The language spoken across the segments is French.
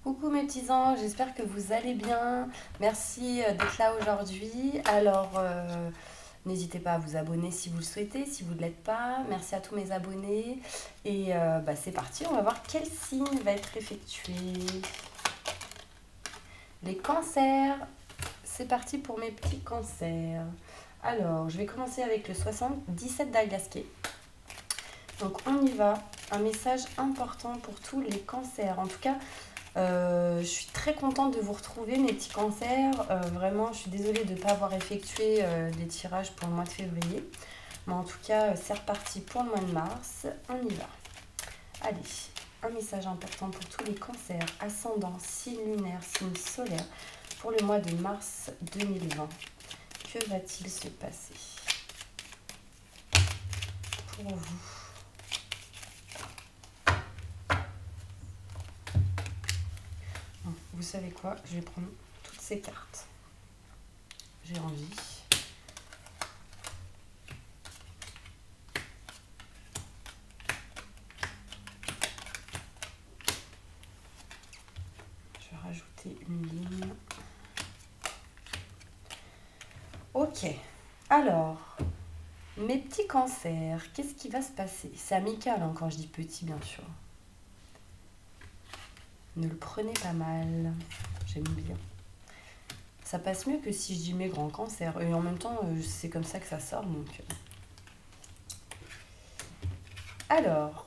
Coucou mes petits anges, j'espère que vous allez bien. Merci d'être là aujourd'hui. Alors, n'hésitez pas à vous abonner si vous le souhaitez, si vous ne l'êtes pas. Merci à tous mes abonnés. Et c'est parti, on va voir quel signe va être effectué. Les cancers, c'est parti pour mes petits cancers. Alors, je vais commencer avec le 77 d'Agasquet. Donc, on y va. Un message important pour tous les cancers. En tout cas, je suis très contente de vous retrouver mes petits cancers. Vraiment, je suis désolée de ne pas avoir effectué des tirages pour le mois de février. Mais en tout cas, c'est reparti pour le mois de mars. On y va. Allez, un message important pour tous les cancers, ascendant, signe lunaire, signe solaire, pour le mois de mars 2020. Que va-t-il se passer pour vous? Vous savez quoi? Je vais prendre toutes ces cartes. J'ai envie. Je vais rajouter une ligne. Ok. Alors, mes petits cancers, qu'est-ce qui va se passer? C'est amical hein, quand je dis petit, bien sûr. Ne le prenez pas mal. J'aime bien. Ça passe mieux que si je dis mes grands cancers. Et en même temps, c'est comme ça que ça sort. Donc. Alors,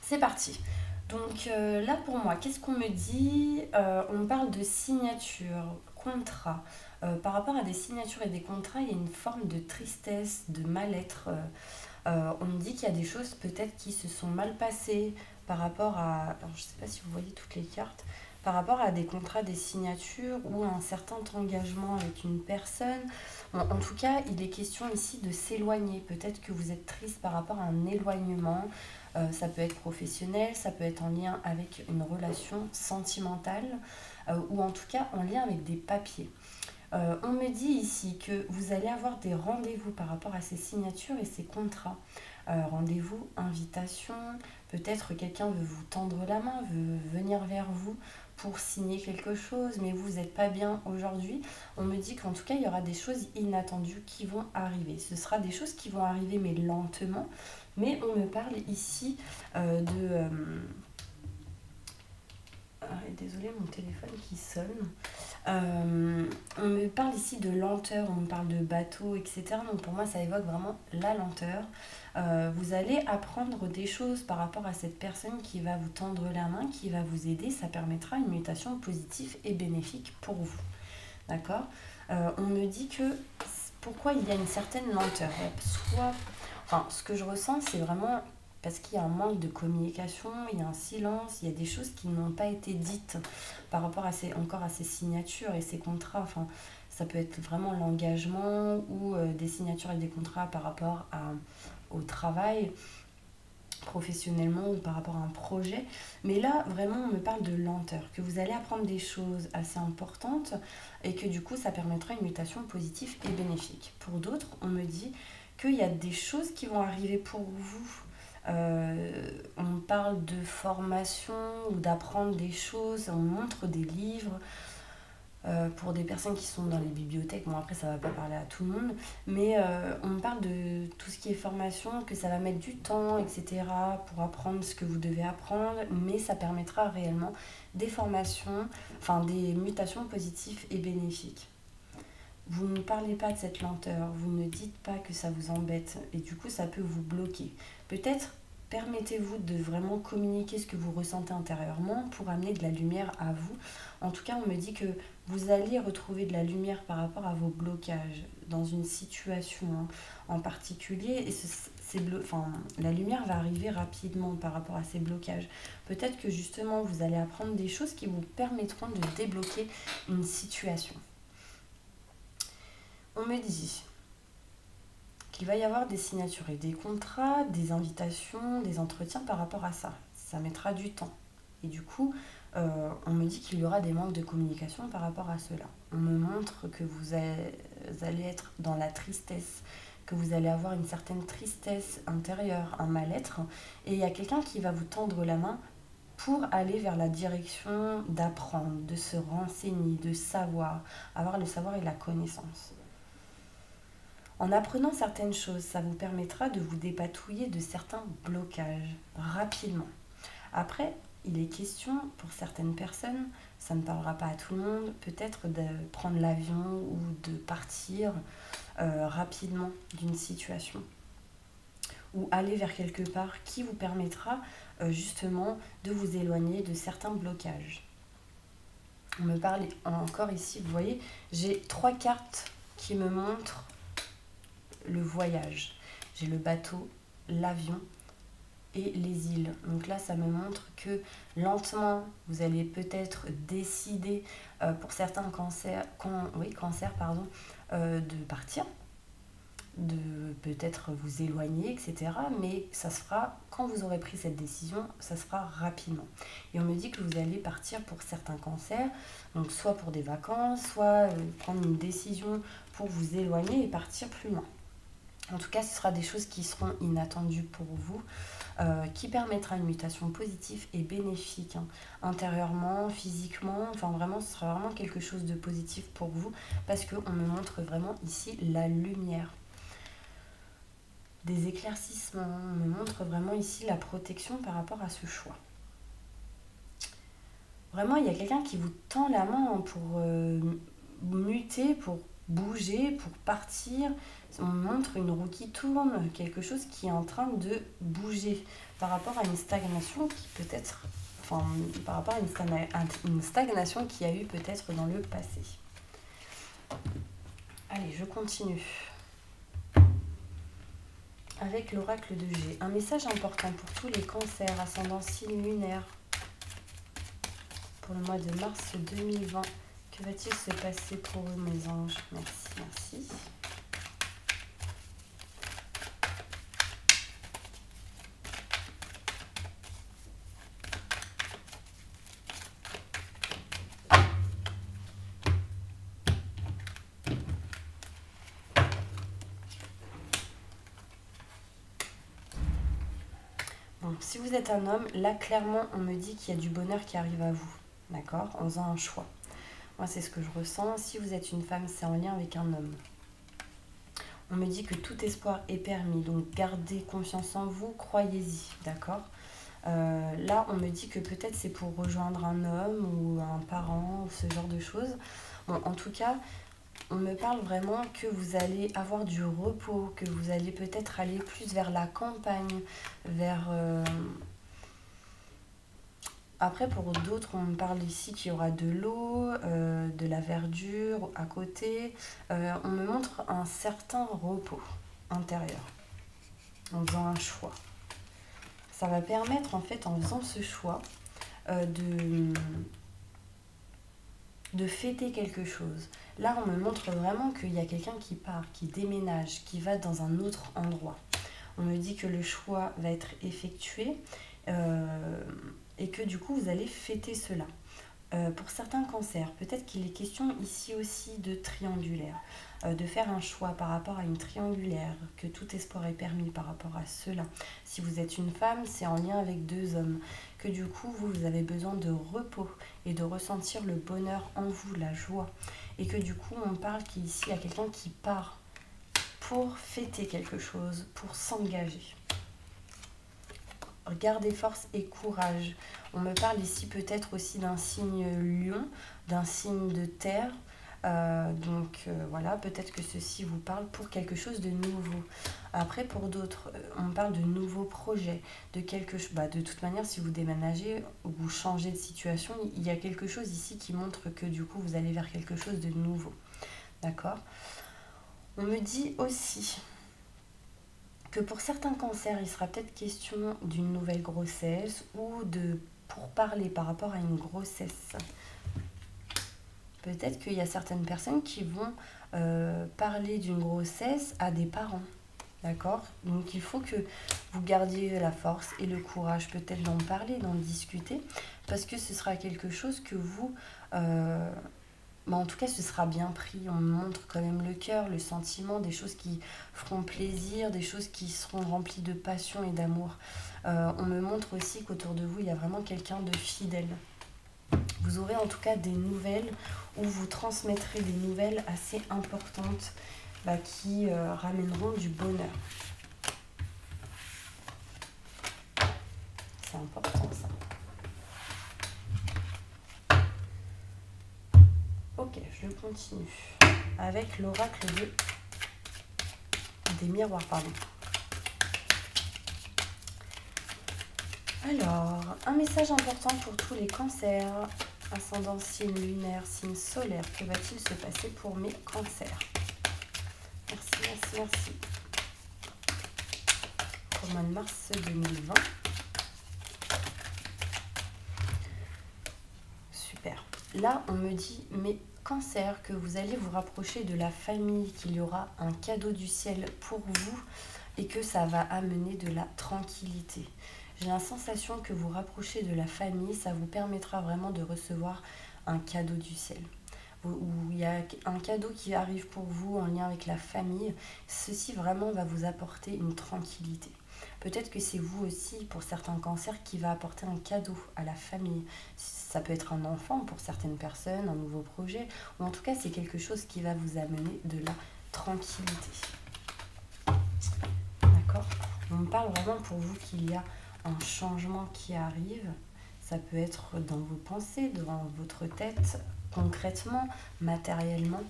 c'est parti. Donc là, pour moi, qu'est-ce qu'on me dit? On parle de signature, contrat. Par rapport à des signatures et des contrats, il y a une forme de tristesse, de mal-être. On me dit qu'il y a des choses peut-être qui se sont mal passées par rapport à... Alors, je ne sais pas si vous voyez toutes les cartes. Par rapport à des contrats, des signatures ou à un certain engagement avec une personne. En tout cas, il est question ici de s'éloigner. Peut-être que vous êtes triste par rapport à un éloignement. Ça peut être professionnel, ça peut être en lien avec une relation sentimentale ou en tout cas en lien avec des papiers. On me dit ici que vous allez avoir des rendez-vous par rapport à ces signatures et ces contrats. Rendez-vous, invitation, peut-être quelqu'un veut vous tendre la main, veut venir vers vous pour signer quelque chose, mais vous n'êtes pas bien aujourd'hui. On me dit qu'en tout cas, il y aura des choses inattendues qui vont arriver. Ce sera des choses qui vont arriver, mais lentement. Mais on me parle ici de... désolée, mon téléphone qui sonne. On me parle ici de lenteur, on me parle de bateau, etc. Donc pour moi, ça évoque vraiment la lenteur. Vous allez apprendre des choses par rapport à cette personne qui va vous tendre la main, qui va vous aider. Ça permettra une mutation positive et bénéfique pour vous. D'accord? On me dit que pourquoi il y a une certaine lenteur. Ce que je ressens, c'est vraiment parce qu'il y a un manque de communication, il y a un silence, il y a des choses qui n'ont pas été dites par rapport à ces signatures et ces contrats. Enfin, ça peut être vraiment l'engagement ou des signatures et des contrats par rapport au travail professionnellement ou par rapport à un projet. Mais là, vraiment, on me parle de lenteur, que vous allez apprendre des choses assez importantes et que du coup, ça permettra une mutation positive et bénéfique. Pour d'autres, on me dit qu'il y a des choses qui vont arriver pour vous. On parle de formation ou d'apprendre des choses, on montre des livres pour des personnes qui sont dans les bibliothèques. Bon, après, ça va pas parler à tout le monde, mais on me parle de tout ce qui est formation, que ça va mettre du temps, etc., pour apprendre ce que vous devez apprendre, mais ça permettra réellement des formations, enfin des mutations positives et bénéfiques. Vous ne parlez pas de cette lenteur, vous ne dites pas que ça vous embête et du coup ça peut vous bloquer. Peut-être permettez-vous de vraiment communiquer ce que vous ressentez intérieurement pour amener de la lumière à vous. En tout cas, on me dit que vous allez retrouver de la lumière par rapport à vos blocages dans une situation en particulier et la lumière va arriver rapidement par rapport à ces blocages. Peut-être que justement vous allez apprendre des choses qui vous permettront de débloquer une situation. On me dit qu'il va y avoir des signatures et des contrats, des invitations, des entretiens par rapport à ça. Ça mettra du temps. Et du coup, on me dit qu'il y aura des manques de communication par rapport à cela. On me montre que vous allez être dans la tristesse, que vous allez avoir une certaine tristesse intérieure, un mal-être. Et il y a quelqu'un qui va vous tendre la main pour aller vers la direction d'apprendre, de se renseigner, de savoir, avoir le savoir et la connaissance. En apprenant certaines choses, ça vous permettra de vous dépatouiller de certains blocages rapidement. Après, il est question pour certaines personnes, ça ne parlera pas à tout le monde, peut-être de prendre l'avion ou de partir rapidement d'une situation ou aller vers quelque part qui vous permettra justement de vous éloigner de certains blocages. On me parle encore ici, vous voyez, j'ai 3 cartes qui me montrent le voyage. J'ai le bateau, l'avion et les îles. Donc là, ça me montre que lentement, vous allez peut-être décider pour certains cancers, de partir, de peut-être vous éloigner, etc. Mais ça se fera, quand vous aurez pris cette décision, ça se fera rapidement. Et on me dit que vous allez partir pour certains cancers, donc soit pour des vacances, soit prendre une décision pour vous éloigner et partir plus loin. En tout cas, ce sera des choses qui seront inattendues pour vous, qui permettra une mutation positive et bénéfique, hein, intérieurement, physiquement. Enfin, vraiment, ce sera vraiment quelque chose de positif pour vous parce qu'on me montre vraiment ici la lumière. Des éclaircissements, on me montre vraiment ici la protection par rapport à ce choix. Vraiment, il y a quelqu'un qui vous tend la main pour muter, pour bouger, pour partir. On montre une roue qui tourne, quelque chose qui est en train de bouger par rapport à une stagnation qui peut-être, par rapport à une stagnation qui a eu peut-être dans le passé. Allez, je continue. Avec l'oracle de G, un message important pour tous les cancers, ascendant signe lunaire pour le mois de mars 2020. Que va-t-il se passer pour eux, mes anges? Merci. Bon, si vous êtes un homme, là, clairement, on me dit qu'il y a du bonheur qui arrive à vous, d'accord, en faisant un choix. Moi, c'est ce que je ressens. Si vous êtes une femme, c'est en lien avec un homme. On me dit que tout espoir est permis, donc gardez confiance en vous, croyez-y, d'accord. Là, on me dit que peut-être c'est pour rejoindre un homme ou un parent ou ce genre de choses. Bon, en tout cas, on me parle vraiment que vous allez avoir du repos, que vous allez peut-être aller plus vers la campagne, vers... Après, pour d'autres, on me parle ici qu'il y aura de l'eau, de la verdure à côté. On me montre un certain repos intérieur en faisant un choix. Ça va permettre, en fait, en faisant ce choix, de fêter quelque chose. Là, on me montre vraiment qu'il y a quelqu'un qui part, qui déménage, qui va dans un autre endroit. On me dit que le choix va être effectué et que du coup, vous allez fêter cela. Pour certains cancers, peut-être qu'il est question ici aussi de triangulaire, de faire un choix par rapport à une triangulaire, que tout espoir est permis par rapport à cela. Si vous êtes une femme, c'est en lien avec 2 hommes, que du coup, vous avez besoin de repos et de ressentir le bonheur en vous, la joie. Et que du coup, on parle qu'ici, il y a quelqu'un qui part pour fêter quelque chose, pour s'engager. Gardez force et courage. On me parle ici peut-être aussi d'un signe lion, d'un signe de terre. Voilà, peut-être que ceci vous parle pour quelque chose de nouveau. Après, pour d'autres, on parle de nouveaux projets, de quelque chose. De toute manière, si vous déménagez ou vous changez de situation, il y a quelque chose ici qui montre que du coup, vous allez vers quelque chose de nouveau. D'accord ? On me dit aussi que pour certains cancers, il sera peut-être question d'une nouvelle grossesse ou de pourparler par rapport à une grossesse. Peut-être qu'il y a certaines personnes qui vont parler d'une grossesse à des parents. D'accord? Donc il faut que vous gardiez la force et le courage peut-être d'en parler, d'en discuter, parce que ce sera quelque chose que vous Mais en tout cas, ce sera bien pris. On me montre quand même le cœur, le sentiment, des choses qui feront plaisir, des choses qui seront remplies de passion et d'amour. On me montre aussi qu'autour de vous, il y a vraiment quelqu'un de fidèle. Vous aurez en tout cas des nouvelles ou vous transmettrez des nouvelles assez importantes qui ramèneront du bonheur. C'est important ça. Ok, je continue avec l'oracle des miroirs, pardon. Alors, un message important pour tous les cancers, ascendant signe lunaire, signe solaire. Que va-t-il se passer pour mes cancers? Merci, merci, merci. Pour le mois de mars 2020. Super. Là, on me dit, mais Cancer, que vous allez vous rapprocher de la famille, qu'il y aura un cadeau du ciel pour vous et que ça va amener de la tranquillité. J'ai la sensation que vous rapprochez de la famille, ça vous permettra vraiment de recevoir un cadeau du ciel. Où il y a un cadeau qui arrive pour vous en lien avec la famille. Ceci vraiment va vous apporter une tranquillité. Peut-être que c'est vous aussi, pour certains cancers, qui va apporter un cadeau à la famille. Ça peut être un enfant pour certaines personnes, un nouveau projet, ou en tout cas c'est quelque chose qui va vous amener de la tranquillité. D'accord? On me parle vraiment pour vous qu'il y a un changement qui arrive. Ça peut être dans vos pensées, dans votre tête, concrètement, matériellement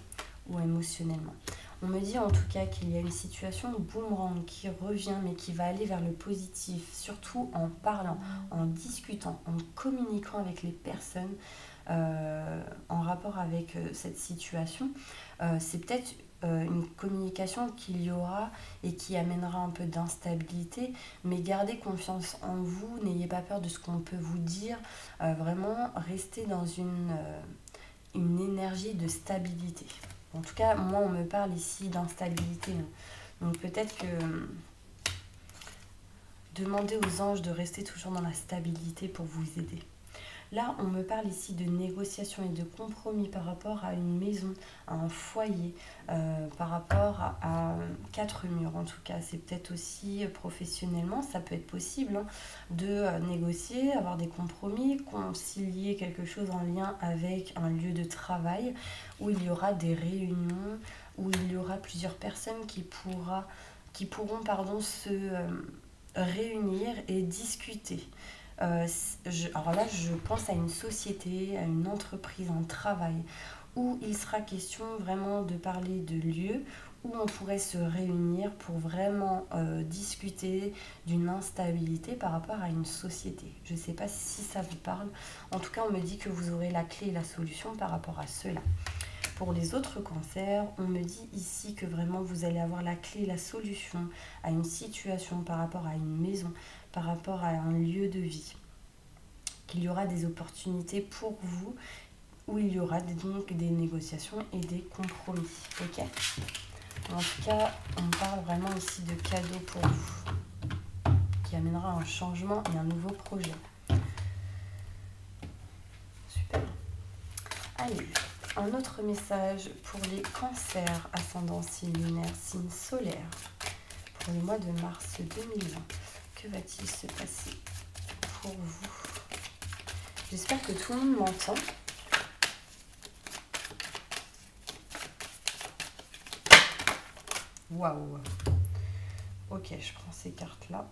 ou émotionnellement. On me dit en tout cas qu'il y a une situation boomerang qui revient mais qui va aller vers le positif, surtout en parlant, en discutant, en communiquant avec les personnes en rapport avec cette situation. C'est peut-être une communication qu'il y aura et qui amènera un peu d'instabilité, mais gardez confiance en vous, n'ayez pas peur de ce qu'on peut vous dire, vraiment restez dans une énergie de stabilité. En tout cas, moi, on me parle ici d'instabilité. Donc peut-être que demandez aux anges de rester toujours dans la stabilité pour vous aider. Là, on me parle ici de négociation et de compromis par rapport à une maison, à un foyer, par rapport à quatre murs en tout cas. C'est peut-être aussi professionnellement, ça peut être possible de négocier, avoir des compromis, concilier quelque chose en lien avec un lieu de travail où il y aura des réunions, où il y aura plusieurs personnes qui pourront se réunir et discuter. Alors là, je pense à une société, à une entreprise, un travail, où il sera question vraiment de parler de lieux où on pourrait se réunir pour vraiment discuter d'une instabilité par rapport à une société. Je ne sais pas si ça vous parle. En tout cas, on me dit que vous aurez la clé et la solution par rapport à cela. Pour les autres cancers, on me dit ici que vraiment vous allez avoir la clé et la solution à une situation par rapport à une maison, par rapport à un lieu de vie, qu'il y aura des opportunités pour vous, où il y aura donc des négociations et des compromis. Ok ? En tout cas, on parle vraiment ici de cadeaux pour vous, qui amènera un changement et un nouveau projet. Super. Allez, un autre message pour les cancers, ascendant signe lunaire, signe solaire, pour le mois de mars 2020. Que va-t-il se passer pour vous? J'espère que tout le monde m'entend. Waouh! Ok, je prends ces cartes-là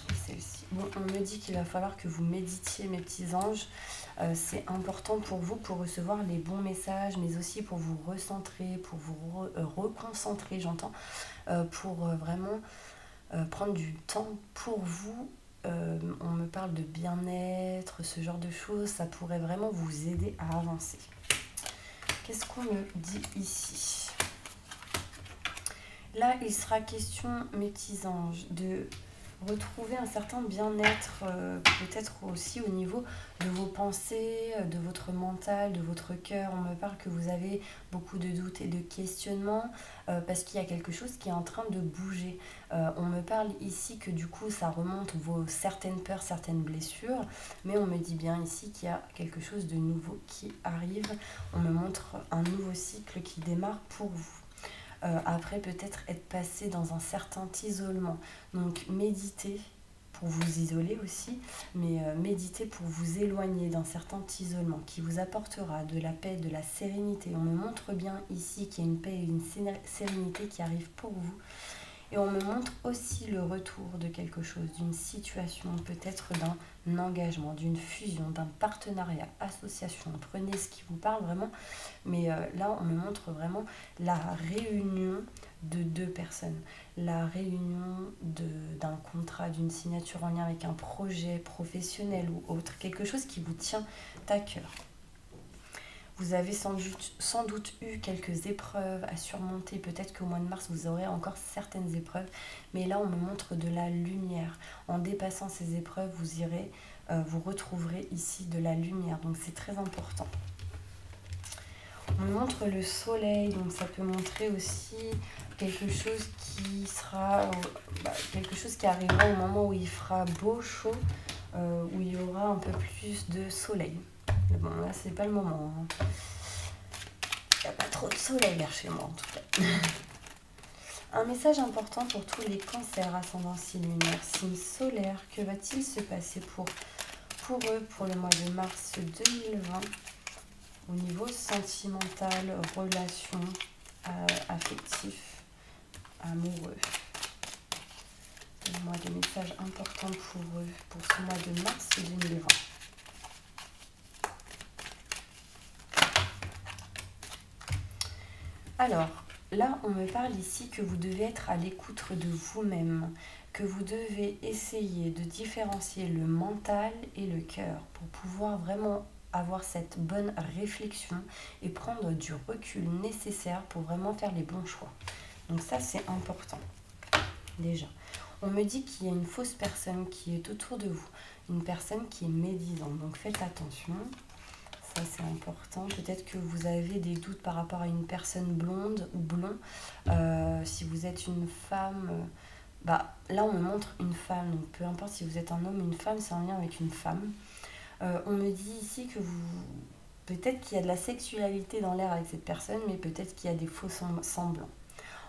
et celle-ci. Bon, on me dit qu'il va falloir que vous méditiez, mes petits anges. C'est important pour vous, pour recevoir les bons messages, mais aussi pour vous recentrer, pour vous reconcentrer, j'entends, pour vraiment prendre du temps pour vous. On me parle de bien-être, ce genre de choses, ça pourrait vraiment vous aider à avancer. Qu'est-ce qu'on me dit ici? Là, il sera question, mes petits anges, de retrouver un certain bien-être, peut-être aussi au niveau de vos pensées, de votre mental, de votre cœur. On me parle que vous avez beaucoup de doutes et de questionnements parce qu'il y a quelque chose qui est en train de bouger. On me parle ici que du coup ça remonte vos certaines peurs, certaines blessures, mais on me dit bien ici qu'il y a quelque chose de nouveau qui arrive. On me montre un nouveau cycle qui démarre pour vous. Après peut-être être passé dans un certain isolement. Donc méditez pour vous isoler aussi, mais méditez pour vous éloigner d'un certain isolement qui vous apportera de la paix, de la sérénité. On me montre bien ici qu'il y a une paix et une sérénité qui arrivent pour vous. Et on me montre aussi le retour de quelque chose, d'une situation, peut-être d'un engagement, d'une fusion, d'un partenariat, association. Prenez ce qui vous parle vraiment. Mais là, on me montre vraiment la réunion de deux personnes. La réunion d'un contrat, d'une signature en lien avec un projet professionnel ou autre. Quelque chose qui vous tient à cœur. Vous avez sans doute eu quelques épreuves à surmonter. Peut-être qu'au mois de mars, vous aurez encore certaines épreuves. Mais là, on me montre de la lumière. En dépassant ces épreuves, vous retrouverez ici de la lumière. Donc, c'est très important. On montre le soleil. Donc, ça peut montrer aussi quelque chose qui sera... quelque chose qui arrivera au moment où il fera beau, chaud, où il y aura un peu plus de soleil. Mais bon, là, c'est pas le moment. Il n'y a pas trop de soleil vers chez moi, en tout cas. Un message important pour tous les cancers, ascendance lunaire, signe solaire. Que va-t-il se passer pour eux pour le mois de mars 2020 au niveau sentimental, relation, affectif, amoureux? Donne-moi des messages importants pour eux pour ce mois de mars 2020. Alors, là, on me parle ici que vous devez être à l'écoute de vous-même, que vous devez essayer de différencier le mental et le cœur pour pouvoir vraiment avoir cette bonne réflexion et prendre du recul nécessaire pour vraiment faire les bons choix. Donc ça, c'est important, déjà. On me dit qu'il y a une fausse personne qui est autour de vous, une personne qui est médisante, donc faites attention. Ça, c'est important. Peut-être que vous avez des doutes par rapport à une personne blonde ou blond. Si vous êtes une femme, là, on me montre une femme. Donc, peu importe si vous êtes un homme ou une femme, c'est en lien avec une femme. On me dit ici que peut-être qu'il y a de la sexualité dans l'air avec cette personne, mais peut-être qu'il y a des faux semblants.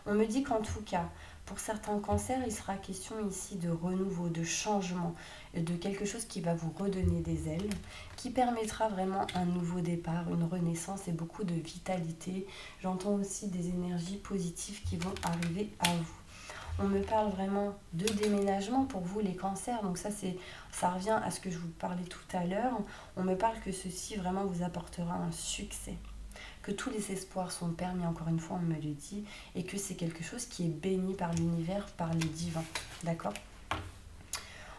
On me dit qu'en tout cas, pour certains cancers, il sera question ici de renouveau, de changement, de quelque chose qui va vous redonner des ailes, qui permettra vraiment un nouveau départ, une renaissance et beaucoup de vitalité. J'entends aussi des énergies positives qui vont arriver à vous. On me parle vraiment de déménagement pour vous, les cancers. Donc ça revient à ce que je vous parlais tout à l'heure. On me parle que ceci vraiment vous apportera un succès. Que tous les espoirs sont permis, encore une fois, on me le dit, et que c'est quelque chose qui est béni par l'univers, par les divins. D'accord ?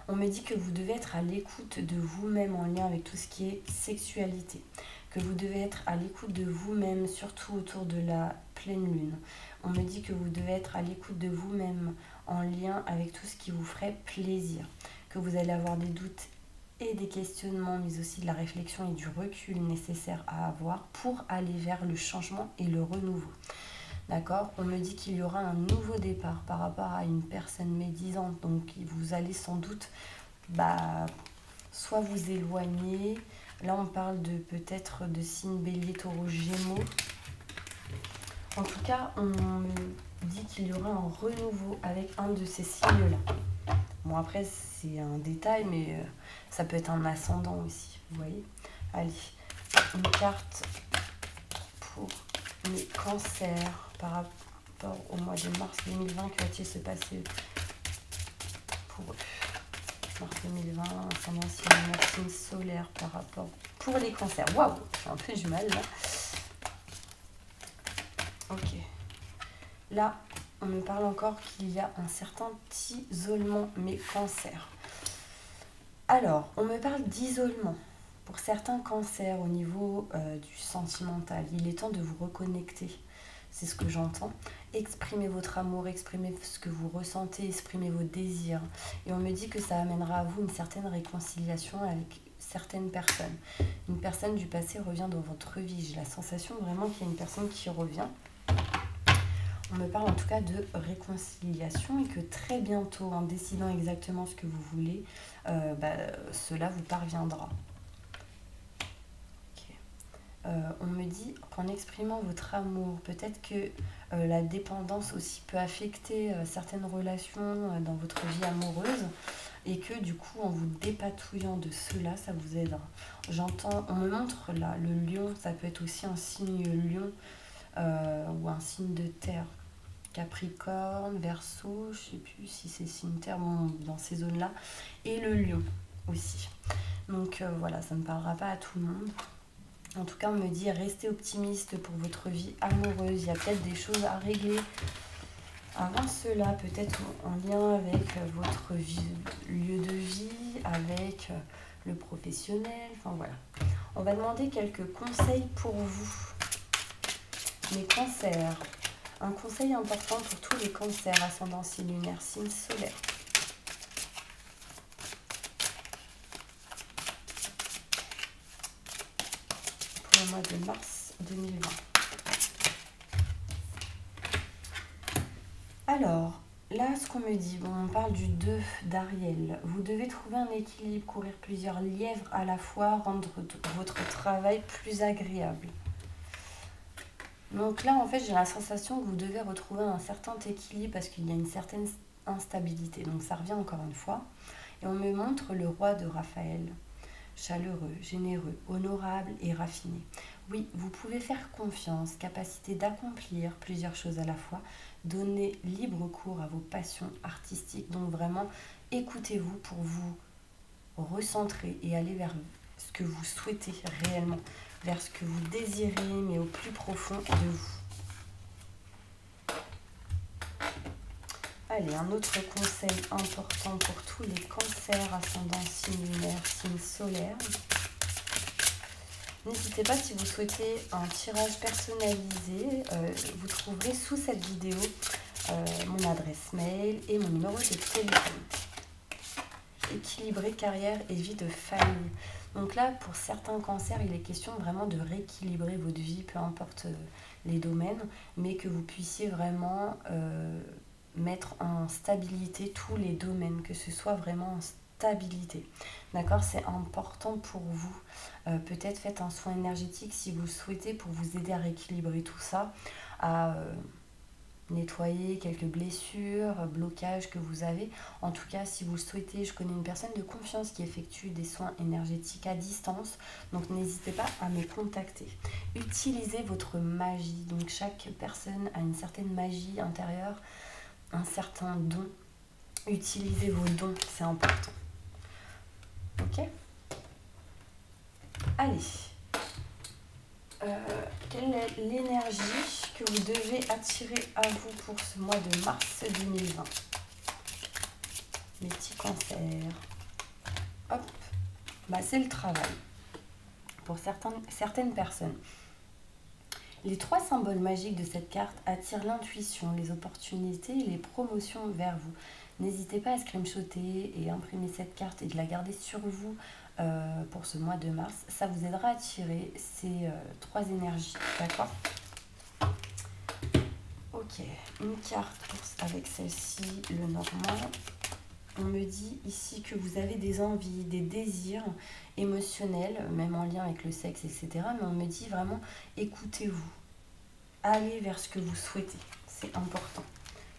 On me dit que vous devez être à l'écoute de vous-même en lien avec tout ce qui est sexualité. Que vous devez être à l'écoute de vous-même, surtout autour de la pleine lune. On me dit que vous devez être à l'écoute de vous-même en lien avec tout ce qui vous ferait plaisir. Que vous allez avoir des doutes et des questionnements, mais aussi de la réflexion et du recul nécessaire à avoir pour aller vers le changement et le renouveau. D'accord ? On me dit qu'il y aura un nouveau départ par rapport à une personne médisante, donc vous allez sans doute soit vous éloigner. Là, on parle de peut-être de signes bélier, taureau, gémeaux. En tout cas, on me dit qu'il y aura un renouveau avec un de ces signes-là. Bon, après, c'est un détail, mais ça peut être un ascendant aussi, vous voyez. Allez, une carte pour les cancers par rapport au mois de mars 2020. Que va-t-il se passer pour eux? Mars 2020, ascendant signe solaire par rapport pour les cancers. Waouh, j'ai un peu du mal là. Ok. Là, on me parle encore qu'il y a un certain isolement, mais cancer. Alors, on me parle d'isolement. Pour certains cancers au niveau du sentimental, il est temps de vous reconnecter. c'est ce que j'entends. Exprimez votre amour, exprimez ce que vous ressentez, exprimez vos désirs. Et on me dit que ça amènera à vous une certaine réconciliation avec certaines personnes. Une personne du passé revient dans votre vie. J'ai la sensation vraiment qu'il y a une personne qui revient. On me parle en tout cas de réconciliation et que très bientôt, en décidant exactement ce que vous voulez, cela vous parviendra. On me dit qu'en exprimant votre amour, peut-être que la dépendance aussi peut affecter certaines relations dans votre vie amoureuse et que du coup, en vous dépatouillant de cela, ça vous aidera. On me montre là, le lion, ça peut être aussi un signe lion ou un signe de terre. Capricorne, Verseau, je ne sais plus si c'est signe terre, bon, dans ces zones-là, et le lion aussi. Donc voilà, ça ne parlera pas à tout le monde. En tout cas, on me dit restez optimiste pour votre vie amoureuse. Il y a peut-être des choses à régler avant cela, peut-être en lien avec votre lieu de vie, avec le professionnel. Enfin voilà. On va demander quelques conseils pour vous. Les cancers. Un conseil important pour tous les cancers, ascendant signe lunaire, signe solaire. Pour le mois de mars 2020. Alors, là, ce qu'on me dit, on parle du 2 d'Ariel. Vous devez trouver un équilibre, courir plusieurs lièvres à la fois, rendre votre travail plus agréable. Donc là, en fait, j'ai la sensation que vous devez retrouver un certain équilibre parce qu'il y a une certaine instabilité. Donc ça revient encore une fois. Et on me montre le roi de Raphaël. Chaleureux, généreux, honorable et raffiné. Oui, vous pouvez faire confiance, capacité d'accomplir plusieurs choses à la fois, donner libre cours à vos passions artistiques. Donc vraiment, écoutez-vous pour vous recentrer et aller vers ce que vous souhaitez réellement, vers ce que vous désirez, mais au plus profond de vous. Allez, un autre conseil important pour tous les cancers, ascendant signe lunaire, signe solaire. N'hésitez pas, si vous souhaitez un tirage personnalisé, vous trouverez sous cette vidéo mon adresse mail et mon numéro de téléphone. Équilibrer carrière et vie de famille. Donc là, pour certains cancers, il est question vraiment de rééquilibrer votre vie, peu importe les domaines, mais que vous puissiez vraiment mettre en stabilité tous les domaines, que ce soit vraiment en stabilité. D'accord, c'est important pour vous. Peut-être faites un soin énergétique si vous le souhaitez pour vous aider à rééquilibrer tout ça, à nettoyer quelques blessures, blocages que vous avez. En tout cas, si vous le souhaitez, je connais une personne de confiance qui effectue des soins énergétiques à distance, donc n'hésitez pas à me contacter. Utilisez votre magie, donc chaque personne a une certaine magie intérieure, un certain don. Utilisez vos dons, c'est important. Ok ? Allez. Quelle est l'énergie que vous devez attirer à vous pour ce mois de mars 2020? Les petits cancers. Hop. C'est le travail. Pour certaines personnes. Les 3 symboles magiques de cette carte attirent l'intuition, les opportunités et les promotions vers vous. N'hésitez pas à screenshotter et imprimer cette carte et de la garder sur vous pour ce mois de mars. Ça vous aidera à attirer ces 3 énergies. D'accord ? Ok, une carte avec celle-ci, le normand. On me dit ici que vous avez des envies, des désirs émotionnels, même en lien avec le sexe, etc. Mais on me dit vraiment, écoutez-vous. Allez vers ce que vous souhaitez. C'est important.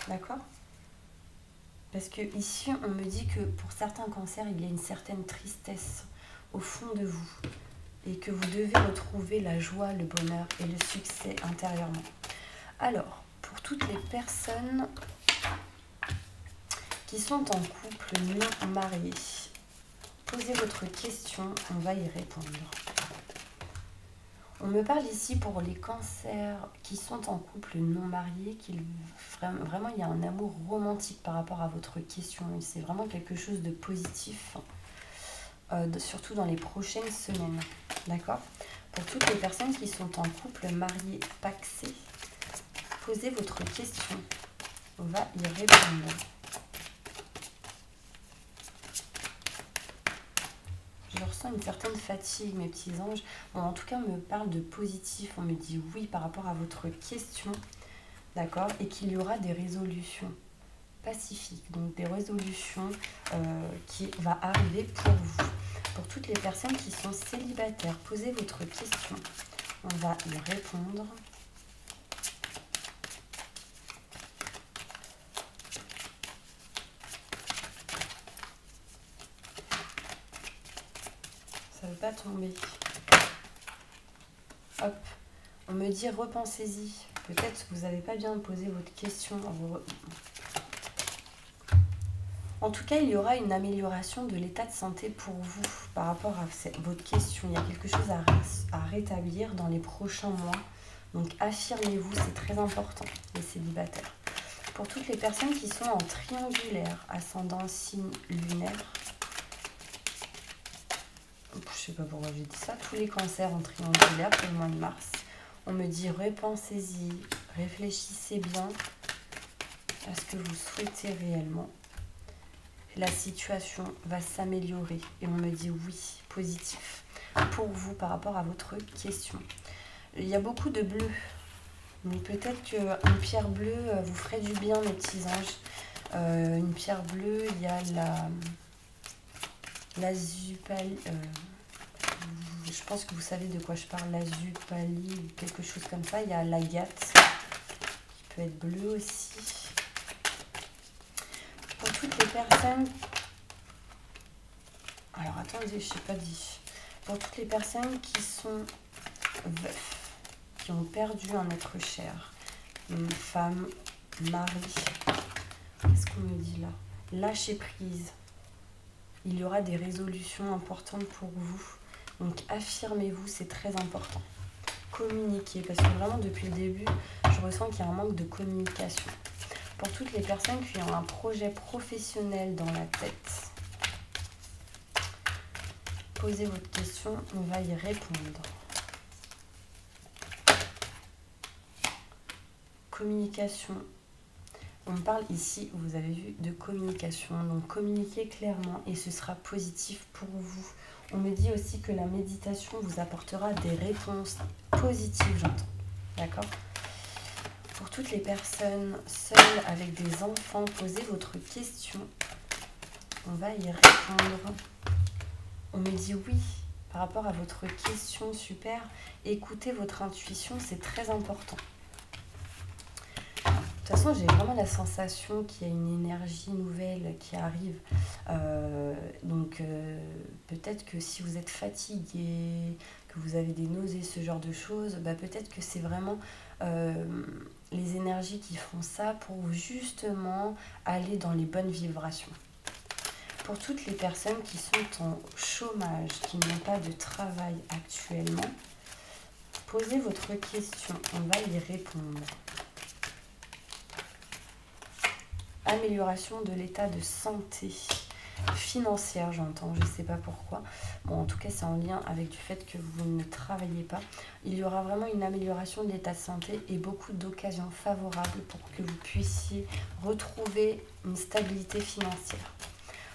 D'accord ? Parce que ici, on me dit que pour certains cancers, il y a une certaine tristesse au fond de vous. Et que vous devez retrouver la joie, le bonheur et le succès intérieurement. Alors, pour toutes les personnes qui sont en couple non marié, posez votre question, on va y répondre. On me parle ici pour les cancers qui sont en couple non marié, vraiment il y a un amour romantique par rapport à votre question. Et c'est vraiment quelque chose de positif, surtout dans les prochaines semaines. D'accord ? Pour toutes les personnes qui sont en couple marié pacsé, Posez votre question. On va y répondre. Je ressens une certaine fatigue, mes petits anges. Bon, en tout cas, on me parle de positif. On me dit oui par rapport à votre question. D'accord? Et qu'il y aura des résolutions pacifiques. Donc, des résolutions qui vont arriver pour vous. Pour toutes les personnes qui sont célibataires, posez votre question. On va y répondre. Ça ne veut pas tomber. Hop. On me dit repensez-y. Peut-être que vous n'avez pas bien posé votre question. En tout cas, il y aura une amélioration de l'état de santé pour vous par rapport à votre question. Il y a quelque chose à rétablir dans les prochains mois. Donc affirmez-vous, c'est très important, les célibataires. Pour toutes les personnes qui sont en triangulaire, ascendant signe lunaire, je ne sais pas pourquoi j'ai dit ça, tous les cancers en triangulaire pour le mois de mars. On me dit repensez-y, réfléchissez bien à ce que vous souhaitez réellement. La situation va s'améliorer et on me dit oui, positif pour vous par rapport à votre question. Il y a beaucoup de bleu. Donc peut-être qu'une pierre bleue vous ferait du bien, mes petits anges. Une pierre bleue, il y a l'azupalie. Je pense que vous savez de quoi je parle, l'azupalie ou quelque chose comme ça. Il y a l'agate qui peut être bleue aussi. Pour toutes les personnes... Alors attendez, je ne sais pas dit. Pour toutes les personnes qui sont veufs, qui ont perdu un être cher, une femme, mari, qu'est-ce qu'on me dit là? Lâchez prise. Il y aura des résolutions importantes pour vous. Donc affirmez-vous, c'est très important. Communiquez, parce que vraiment depuis le début, je ressens qu'il y a un manque de communication. Pour toutes les personnes qui ont un projet professionnel dans la tête, posez votre question, on va y répondre. Communication. On parle ici, vous avez vu, de communication. Donc communiquez clairement et ce sera positif pour vous. On me dit aussi que la méditation vous apportera des réponses positives, j'entends. D'accord ? Pour toutes les personnes seules avec des enfants, posez votre question. On va y répondre. On me dit oui par rapport à votre question, super. Écoutez votre intuition, c'est très important. De toute façon, j'ai vraiment la sensation qu'il y a une énergie nouvelle qui arrive. Donc, peut-être que si vous êtes fatigué, que vous avez des nausées, ce genre de choses, bah, peut-être que c'est vraiment les énergies qui font ça pour justement aller dans les bonnes vibrations. Pour toutes les personnes qui sont en chômage, qui n'ont pas de travail actuellement, posez votre question, on va y répondre. Amélioration de l'état de santé financière, j'entends, je ne sais pas pourquoi. Bon, en tout cas, c'est en lien avec du fait que vous ne travaillez pas. Il y aura vraiment une amélioration de l'état de santé et beaucoup d'occasions favorables pour que vous puissiez retrouver une stabilité financière.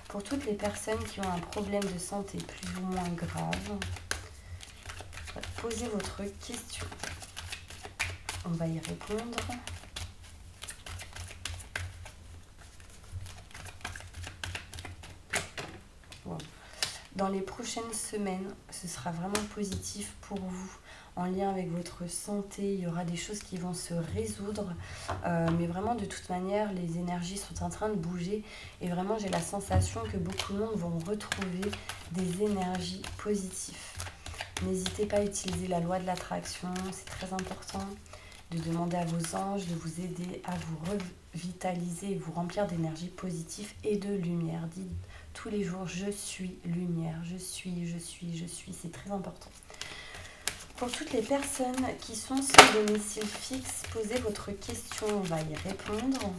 Pour toutes les personnes qui ont un problème de santé plus ou moins grave, posez votre question. On va y répondre. Dans les prochaines semaines, ce sera vraiment positif pour vous. En lien avec votre santé, il y aura des choses qui vont se résoudre. Mais vraiment, de toute manière, les énergies sont en train de bouger. Et vraiment, j'ai la sensation que beaucoup de monde vont retrouver des énergies positives. N'hésitez pas à utiliser la loi de l'attraction. C'est très important de demander à vos anges de vous aider à vous revitaliser et vous remplir d'énergie positive et de lumière. Dites tous les jours, je suis lumière, je suis, c'est très important. Pour toutes les personnes qui sont sur domicile fixe, posez votre question, on va y répondre.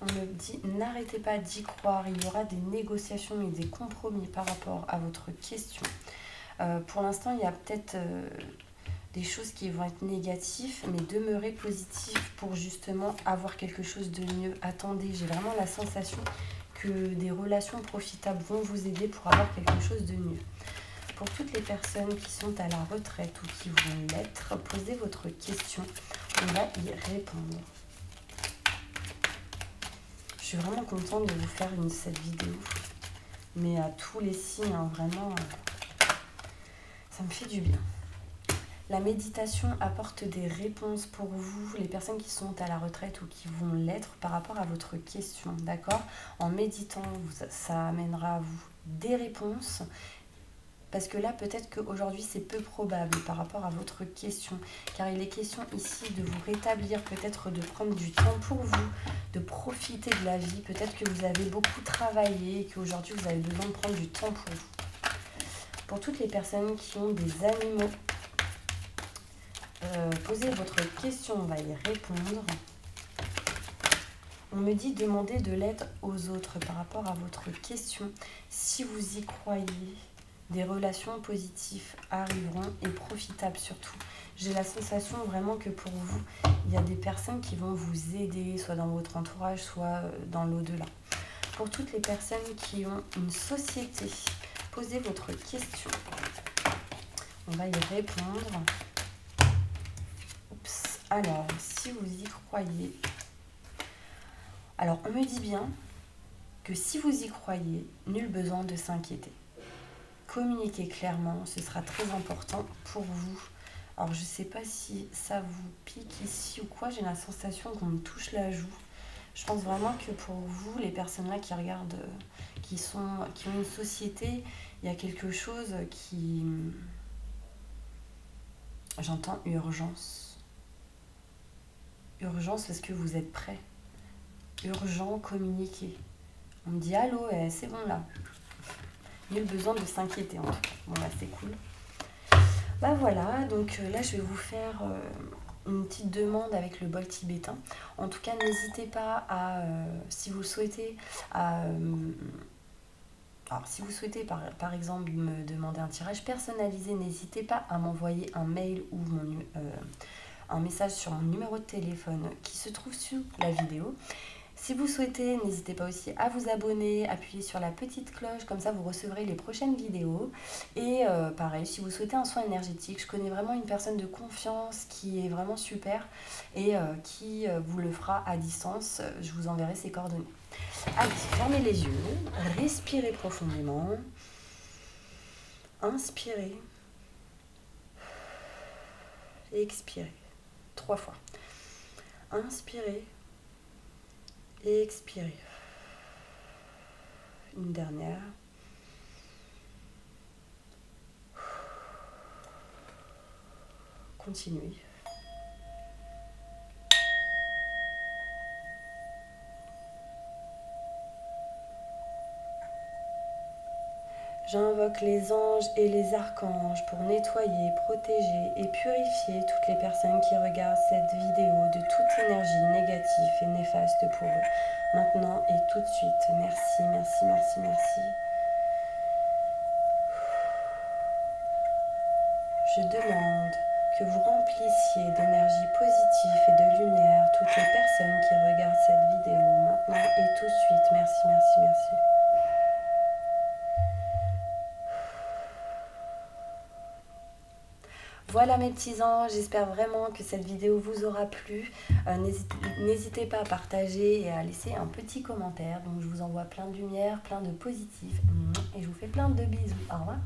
On me dit, n'arrêtez pas d'y croire, il y aura des négociations et des compromis par rapport à votre question. Pour l'instant, il y a peut-être des choses qui vont être négatives, mais demeurez positif pour justement avoir quelque chose de mieux. Attendez, j'ai vraiment la sensation que des relations profitables vont vous aider pour avoir quelque chose de mieux. Pour toutes les personnes qui sont à la retraite ou qui vont l'être, posez votre question, on va y répondre. Je suis vraiment contente de vous faire cette vidéo, mais à tous les signes, hein, vraiment, ça me fait du bien. La méditation apporte des réponses pour vous, les personnes qui sont à la retraite ou qui vont l'être, par rapport à votre question, d'accord? En méditant, ça amènera à vous des réponses, parce que là, peut-être qu'aujourd'hui, c'est peu probable par rapport à votre question, car il est question ici de vous rétablir, peut-être de prendre du temps pour vous, de profiter de la vie. Peut-être que vous avez beaucoup travaillé et qu'aujourd'hui, vous avez besoin de prendre du temps pour vous. Pour toutes les personnes qui ont des animaux, posez votre question, on va y répondre. On me dit demander de l'aide aux autres par rapport à votre question. Si vous y croyez, des relations positives arriveront et profitables surtout. J'ai la sensation vraiment que pour vous, il y a des personnes qui vont vous aider, soit dans votre entourage, soit dans l'au-delà. Pour toutes les personnes qui ont une société, posez votre question. On va y répondre. Alors, si vous y croyez, alors on me dit bien que si vous y croyez, nul besoin de s'inquiéter. Communiquez clairement, ce sera très important pour vous. Alors je ne sais pas si ça vous pique ici ou quoi, j'ai la sensation qu'on me touche la joue. Je pense vraiment que pour vous, les personnes là qui regardent, qui ont une société, il y a quelque chose qui... J'entends urgence. Urgence parce que vous êtes prêts. Urgent, communiquer. On me dit allô, c'est bon là. Nul besoin de s'inquiéter en tout cas. Bon là c'est cool. Bah voilà, donc là je vais vous faire une petite demande avec le bol tibétain. En tout cas, n'hésitez pas à, si vous le souhaitez, alors, si vous souhaitez par exemple me demander un tirage personnalisé, n'hésitez pas à m'envoyer un mail ou un message sur mon numéro de téléphone qui se trouve sous la vidéo. Si vous souhaitez, n'hésitez pas aussi à vous abonner, appuyer sur la petite cloche, comme ça vous recevrez les prochaines vidéos. Et pareil, si vous souhaitez un soin énergétique, je connais vraiment une personne de confiance qui est vraiment super et qui vous le fera à distance. Je vous enverrai ses coordonnées. Allez, fermez les yeux, respirez profondément, inspirez et expirez 3 fois. Inspirez et expirez. Une dernière. Continuez. J'invoque les anges et les archanges pour nettoyer, protéger et purifier toutes les personnes qui regardent cette vidéo de toute énergie négative et néfaste pour eux. Maintenant et tout de suite. Merci, merci, merci, merci. Je demande que vous remplissiez d'énergie positive et de lumière toutes les personnes qui regardent cette vidéo maintenant et tout de suite. Merci, merci, merci. Voilà mes petits anges, j'espère vraiment que cette vidéo vous aura plu. N'hésitez pas à partager et à laisser un petit commentaire. Donc je vous envoie plein de lumière, plein de positif et je vous fais plein de bisous. Au revoir.